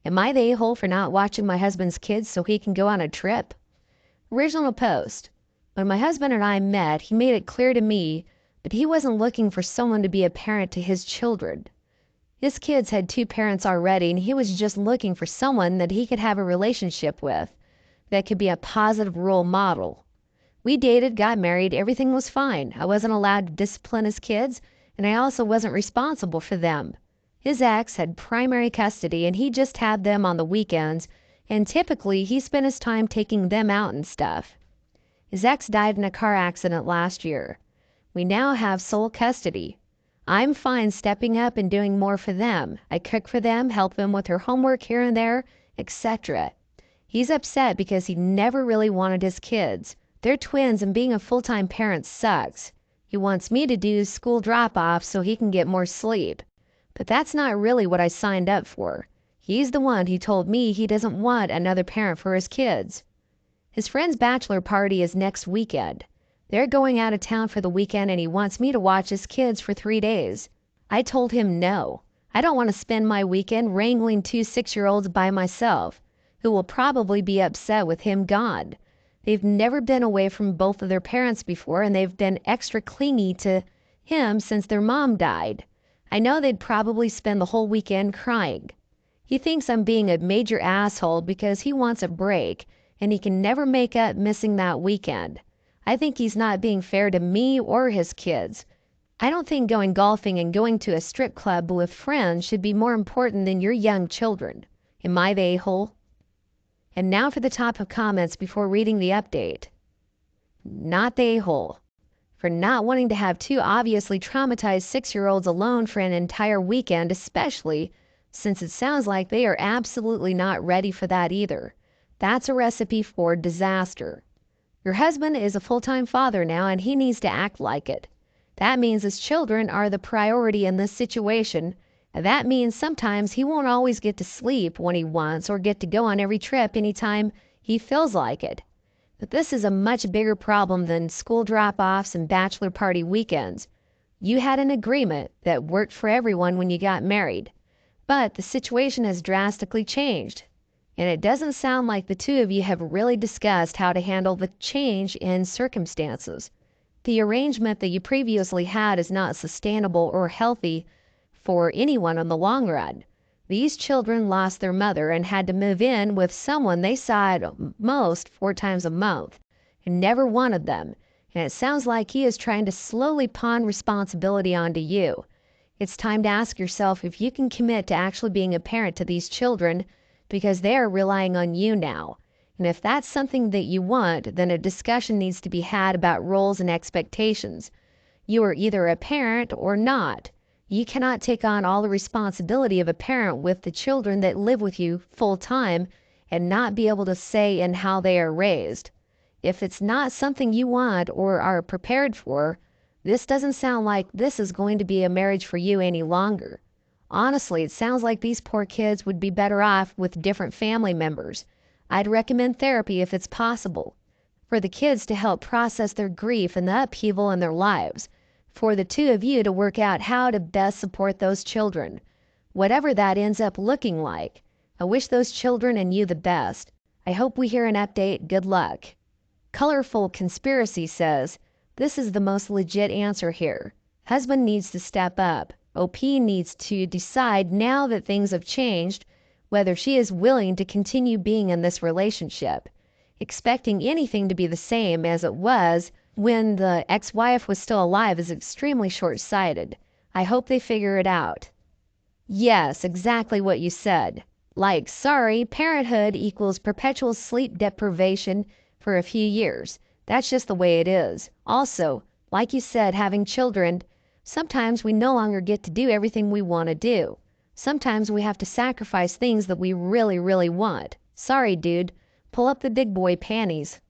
Am I the a-hole for not watching my husband's kids so he can go on a trip? Original post. When my husband and I met, he made it clear to me that he wasn't looking for someone to be a parent to his children. His kids had 2 parents already, and he was just looking for someone that he could have a relationship with that could be a positive role model. We dated, got married, everything was fine. I wasn't allowed to discipline his kids, and I also wasn't responsible for them. His ex had primary custody, and he just had them on the weekends, and typically he spent his time taking them out and stuff. His ex died in a car accident last year. We now have sole custody. I'm fine stepping up and doing more for them. I cook for them, help them with their homework here and there, etc. He's upset because he never really wanted his kids. They're twins, and being a full-time parent sucks. He wants me to do school drop-off so he can get more sleep. But that's not really what I signed up for. He's the one who told me he doesn't want another parent for his kids. His friend's bachelor party is next weekend. They're going out of town for the weekend, and he wants me to watch his kids for 3 days. I told him no. I don't want to spend my weekend wrangling 2 6-year-olds by myself, who will probably be upset with him gone. They've never been away from both of their parents before, and they've been extra clingy to him since their mom died. I know they'd probably spend the whole weekend crying. He thinks I'm being a major asshole because he wants a break, and he can never make up missing that weekend. I think he's not being fair to me or his kids. I don't think going golfing and going to a strip club with friends should be more important than your young children. Am I the a-hole? And now for the top of comments before reading the update. Not the a-hole. For not wanting to have 2 obviously traumatized 6-year-olds alone for an entire weekend, especially since it sounds like they are absolutely not ready for that either. That's a recipe for disaster. Your husband is a full-time father now, and he needs to act like it. That means his children are the priority in this situation, and that means sometimes he won't always get to sleep when he wants or get to go on every trip anytime he feels like it. But this is a much bigger problem than school drop-offs and bachelor party weekends. You had an agreement that worked for everyone when you got married, but the situation has drastically changed. And it doesn't sound like the 2 of you have really discussed how to handle the change in circumstances. The arrangement that you previously had is not sustainable or healthy for anyone in the long run. These children lost their mother and had to move in with someone they saw at most 4 times a month and never wanted them. And it sounds like he is trying to slowly pawn responsibility onto you. It's time to ask yourself if you can commit to actually being a parent to these children, because they are relying on you now. And if that's something that you want, then a discussion needs to be had about roles and expectations. You are either a parent or not. You cannot take on all the responsibility of a parent with the children that live with you full time and not be able to say in how they are raised. If it's not something you want or are prepared for, this doesn't sound like this is going to be a marriage for you any longer. Honestly, it sounds like these poor kids would be better off with different family members. I'd recommend therapy if it's possible, for the kids to help process their grief and the upheaval in their lives, for the 2 of you to work out how to best support those children, whatever that ends up looking like. I wish those children and you the best. I hope we hear an update. Good luck. Colorful Conspiracy says, this is the most legit answer here. Husband needs to step up. OP needs to decide now that things have changed whether she is willing to continue being in this relationship. Expecting anything to be the same as it was when the ex-wife was still alive is extremely short-sighted. I hope they figure it out. Yes, exactly what you said. Like, sorry, parenthood equals perpetual sleep deprivation for a few years. That's just the way it is. Also, like you said, having children, sometimes we no longer get to do everything we want to do. Sometimes we have to sacrifice things that we really, really want. Sorry, dude. Pull up the big boy panties.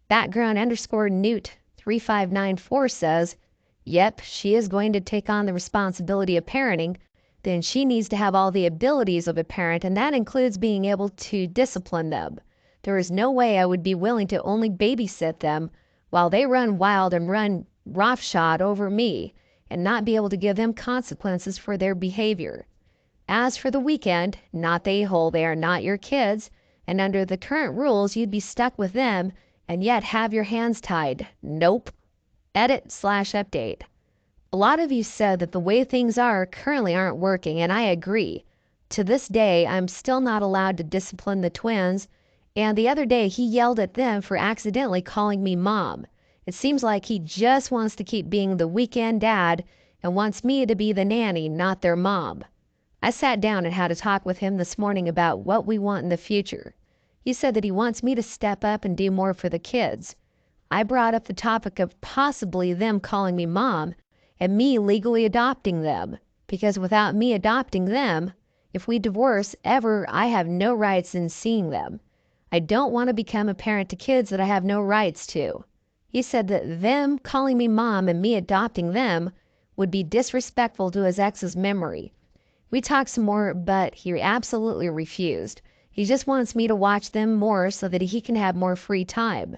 Background_Newt 3594 says, yep, she is going to take on the responsibility of parenting. Then she needs to have all the abilities of a parent, and that includes being able to discipline them. There is no way I would be willing to only babysit them while they run wild and run roughshod over me and not be able to give them consequences for their behavior. As for the weekend, not the a-hole, they are not your kids, and under the current rules, you'd be stuck with them and yet have your hands tied. Nope. Edit/update. A lot of you said that the way things are currently aren't working, and I agree. To this day, I'm still not allowed to discipline the twins, and the other day he yelled at them for accidentally calling me mom. It seems like he just wants to keep being the weekend dad and wants me to be the nanny, not their mom. I sat down and had a talk with him this morning about what we want in the future. He said that he wants me to step up and do more for the kids. I brought up the topic of possibly them calling me mom and me legally adopting them, because without me adopting them, if we divorce ever, I have no rights in seeing them. I don't want to become a parent to kids that I have no rights to. He said that them calling me mom and me adopting them would be disrespectful to his ex's memory. We talked some more, but he absolutely refused. He just wants me to watch them more so that he can have more free time.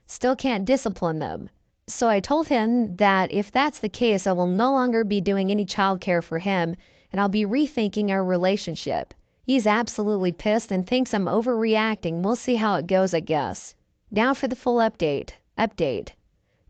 Still can't discipline them. So I told him that if that's the case, I will no longer be doing any childcare for him, and I'll be rethinking our relationship. He's absolutely pissed and thinks I'm overreacting. We'll see how it goes, I guess. Now for the full update.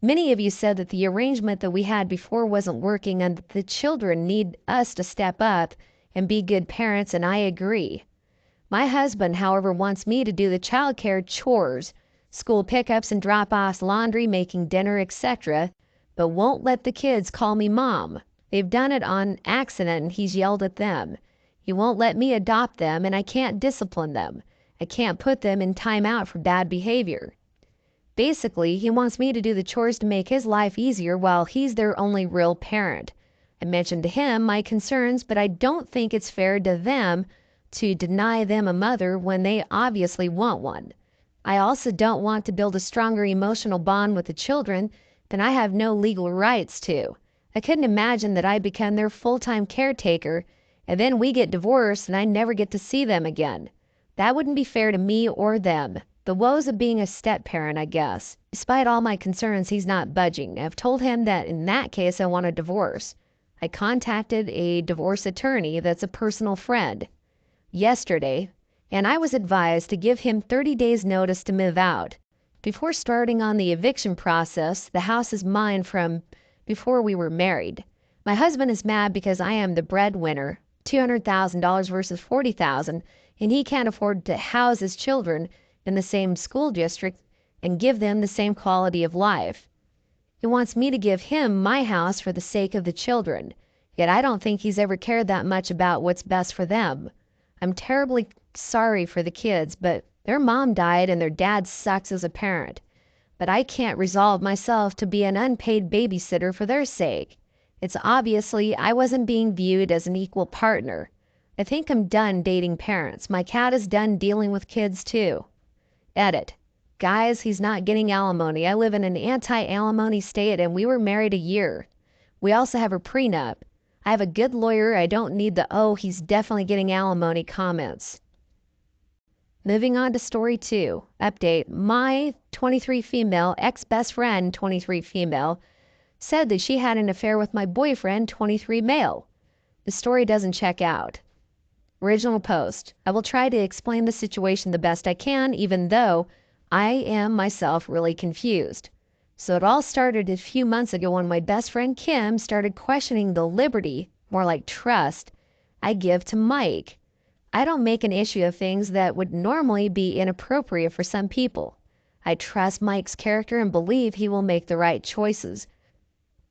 Many of you said that the arrangement that we had before wasn't working and that the children need us to step up and be good parents, and I agree. My husband, however, wants me to do the childcare chores, school pickups and drop-offs, laundry, making dinner, etc., but won't let the kids call me mom. They've done it on accident and he's yelled at them. He won't let me adopt them and I can't discipline them. I can't put them in timeout for bad behavior. Basically, he wants me to do the chores to make his life easier while he's their only real parent. I mentioned to him my concerns, but I don't think it's fair to them to deny them a mother when they obviously want one. I also don't want to build a stronger emotional bond with the children than I have no legal rights to. I couldn't imagine that I become their full-time caretaker and then we get divorced and I never get to see them again. That wouldn't be fair to me or them. The woes of being a step-parent, I guess. Despite all my concerns, he's not budging. I've told him that in that case I want a divorce. I contacted a divorce attorney that's a personal friend yesterday, and I was advised to give him 30 days notice to move out. Before starting on the eviction process, the house is mine from before we were married. My husband is mad because I am the breadwinner, $200,000 versus $40,000, and he can't afford to house his children in the same school district and give them the same quality of life. He wants me to give him my house for the sake of the children, yet I don't think he's ever cared that much about what's best for them. I'm terribly sorry for the kids, but their mom died and their dad sucks as a parent. But I can't resolve myself to be an unpaid babysitter for their sake. It's obviously I wasn't being viewed as an equal partner. I think I'm done dating parents. My cat is done dealing with kids too. Edit. Guys, he's not getting alimony. I live in an anti-alimony state and we were married a year. We also have a prenup. I have a good lawyer. I don't need the, oh, he's definitely getting alimony comments. Moving on to story 2. Update. My 23 female, ex-best friend 23 female, said that she had an affair with my boyfriend 23 male. The story doesn't check out. Original post. I will try to explain the situation the best I can, even though I am myself really confused. So it all started a few months ago when my best friend Kim started questioning the liberty, more like trust, I give to Mike. I don't make an issue of things that would normally be inappropriate for some people. I trust Mike's character and believe he will make the right choices.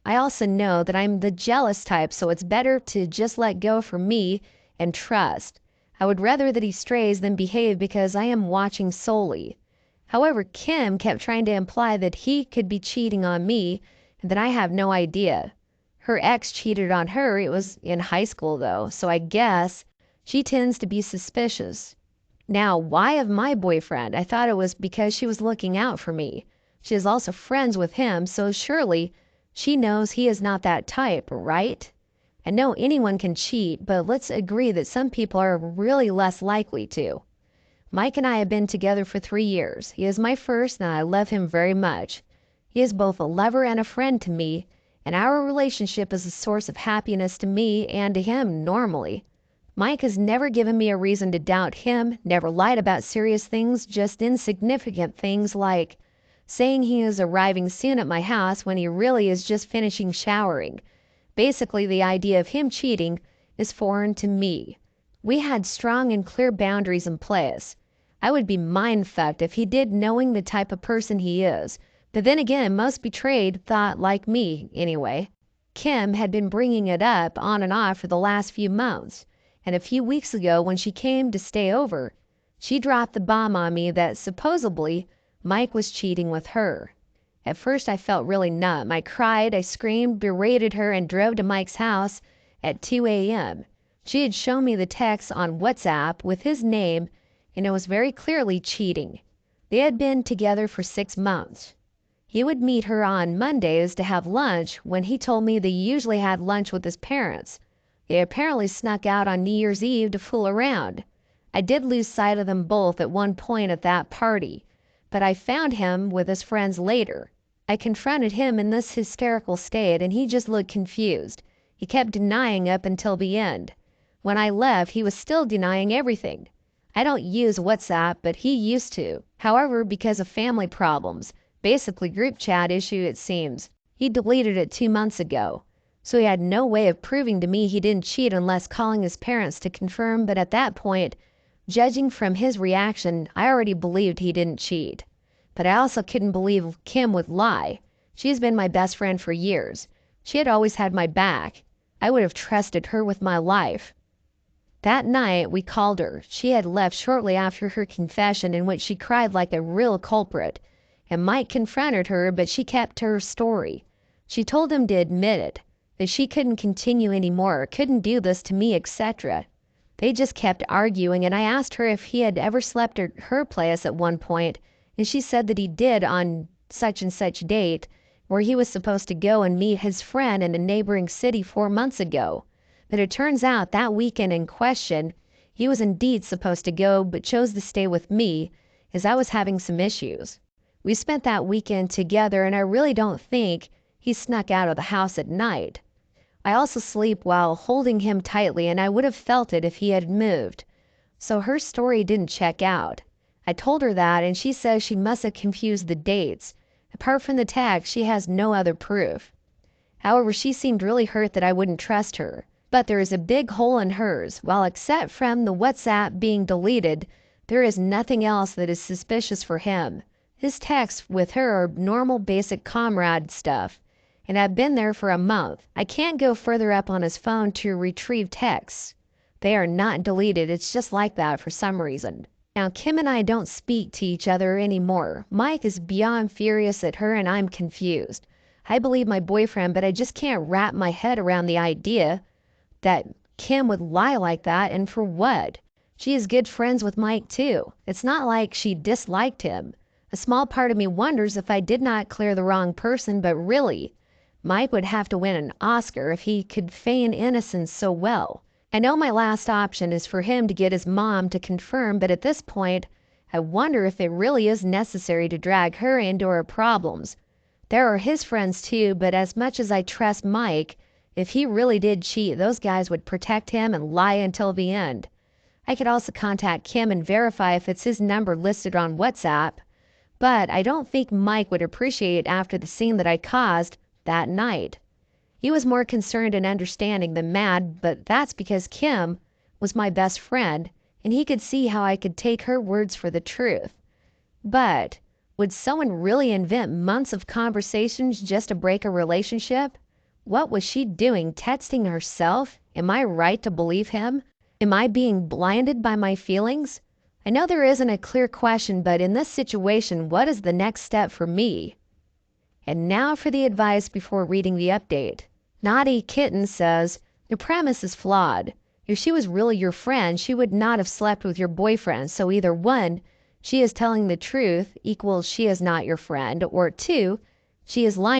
I also know that I'm the jealous type, so it's better to just let go for me and trust. I would rather that he strays than behave because I am watching solely. However, Kim kept trying to imply that he could be cheating on me and that I have no idea. Her ex cheated on her. It was in high school though, so I guess she tends to be suspicious. Now, why of my boyfriend? I thought it was because she was looking out for me. She is also friends with him, so surely she knows he is not that type, right? I know anyone can cheat, but let's agree that some people are really less likely to. Mike and I have been together for 3 years. He is my first and I love him very much. He is both a lover and a friend to me, and our relationship is a source of happiness to me and to him normally. Mike has never given me a reason to doubt him, never lied about serious things, just insignificant things like saying he is arriving soon at my house when he really is just finishing showering. Basically, the idea of him cheating is foreign to me. We had strong and clear boundaries in place. I would be mind-fucked if he did, knowing the type of person he is. But then again, most betrayed thought like me, anyway. Kim had been bringing it up on and off for the last few months, and a few weeks ago when she came to stay over, she dropped the bomb on me that supposedly Mike was cheating with her. At first I felt really numb. I cried, I screamed, berated her, and drove to Mike's house at 2 a.m. She had shown me the text on WhatsApp with his name, and it was very clearly cheating. They had been together for 6 months. He would meet her on Mondays to have lunch when he told me they usually had lunch with his parents. They apparently snuck out on New Year's Eve to fool around. I did lose sight of them both at one point at that party, but I found him with his friends later. I confronted him in this hysterical state and he just looked confused. He kept denying up until the end. When I left, he was still denying everything. I don't use WhatsApp, but he used to. However, because of family problems, basically group chat issue it seems, he deleted it 2 months ago. So he had no way of proving to me he didn't cheat unless calling his parents to confirm, but at that point, judging from his reaction, I already believed he didn't cheat. But I also couldn't believe Kim would lie. She's been my best friend for years. She had always had my back. I would have trusted her with my life. That night, we called her. She had left shortly after her confession in which she cried like a real culprit, and Mike confronted her, but she kept to her story. She told him to admit it, that she couldn't continue anymore, couldn't do this to me, etc. They just kept arguing, and I asked her if he had ever slept at her place at one point, and she said that he did on such and such date, where he was supposed to go and meet his friend in a neighboring city 4 months ago. But it turns out that weekend in question, he was indeed supposed to go, but chose to stay with me, as I was having some issues. We spent that weekend together, and I really don't think he snuck out of the house at night. I also sleep while holding him tightly, and I would have felt it if he had moved. So her story didn't check out. I told her that, and she says she must have confused the dates. Apart from the text, she has no other proof. However, she seemed really hurt that I wouldn't trust her. But there is a big hole in hers. While except from the WhatsApp being deleted, there is nothing else that is suspicious for him. His texts with her are normal basic comrade stuff, and I've been there for a month. I can't go further up on his phone to retrieve texts. They are not deleted, it's just like that for some reason. Now, Kim and I don't speak to each other anymore. Mike is beyond furious at her and I'm confused. I believe my boyfriend, but I just can't wrap my head around the idea that Kim would lie like that, and for what? She is good friends with Mike too. It's not like she disliked him. A small part of me wonders if I did not clear the wrong person, but really, Mike would have to win an Oscar if he could feign innocence so well. I know my last option is for him to get his mom to confirm, but at this point, I wonder if it really is necessary to drag her into her problems. There are his friends too, but as much as I trust Mike, if he really did cheat, those guys would protect him and lie until the end. I could also contact Kim and verify if it's his number listed on WhatsApp, but I don't think Mike would appreciate it after the scene that I caused that night. He was more concerned and understanding than mad, but that's because Kim was my best friend, and he could see how I could take her words for the truth. But would someone really invent months of conversations just to break a relationship? What was she doing, texting herself? Am I right to believe him? Am I being blinded by my feelings? I know there isn't a clear question, but in this situation, what is the next step for me? And now for the advice before reading the update. Naughty Kitten says, the premise is flawed. If she was really your friend, she would not have slept with your boyfriend, so either 1, she is telling the truth equals she is not your friend, or 2, she is lying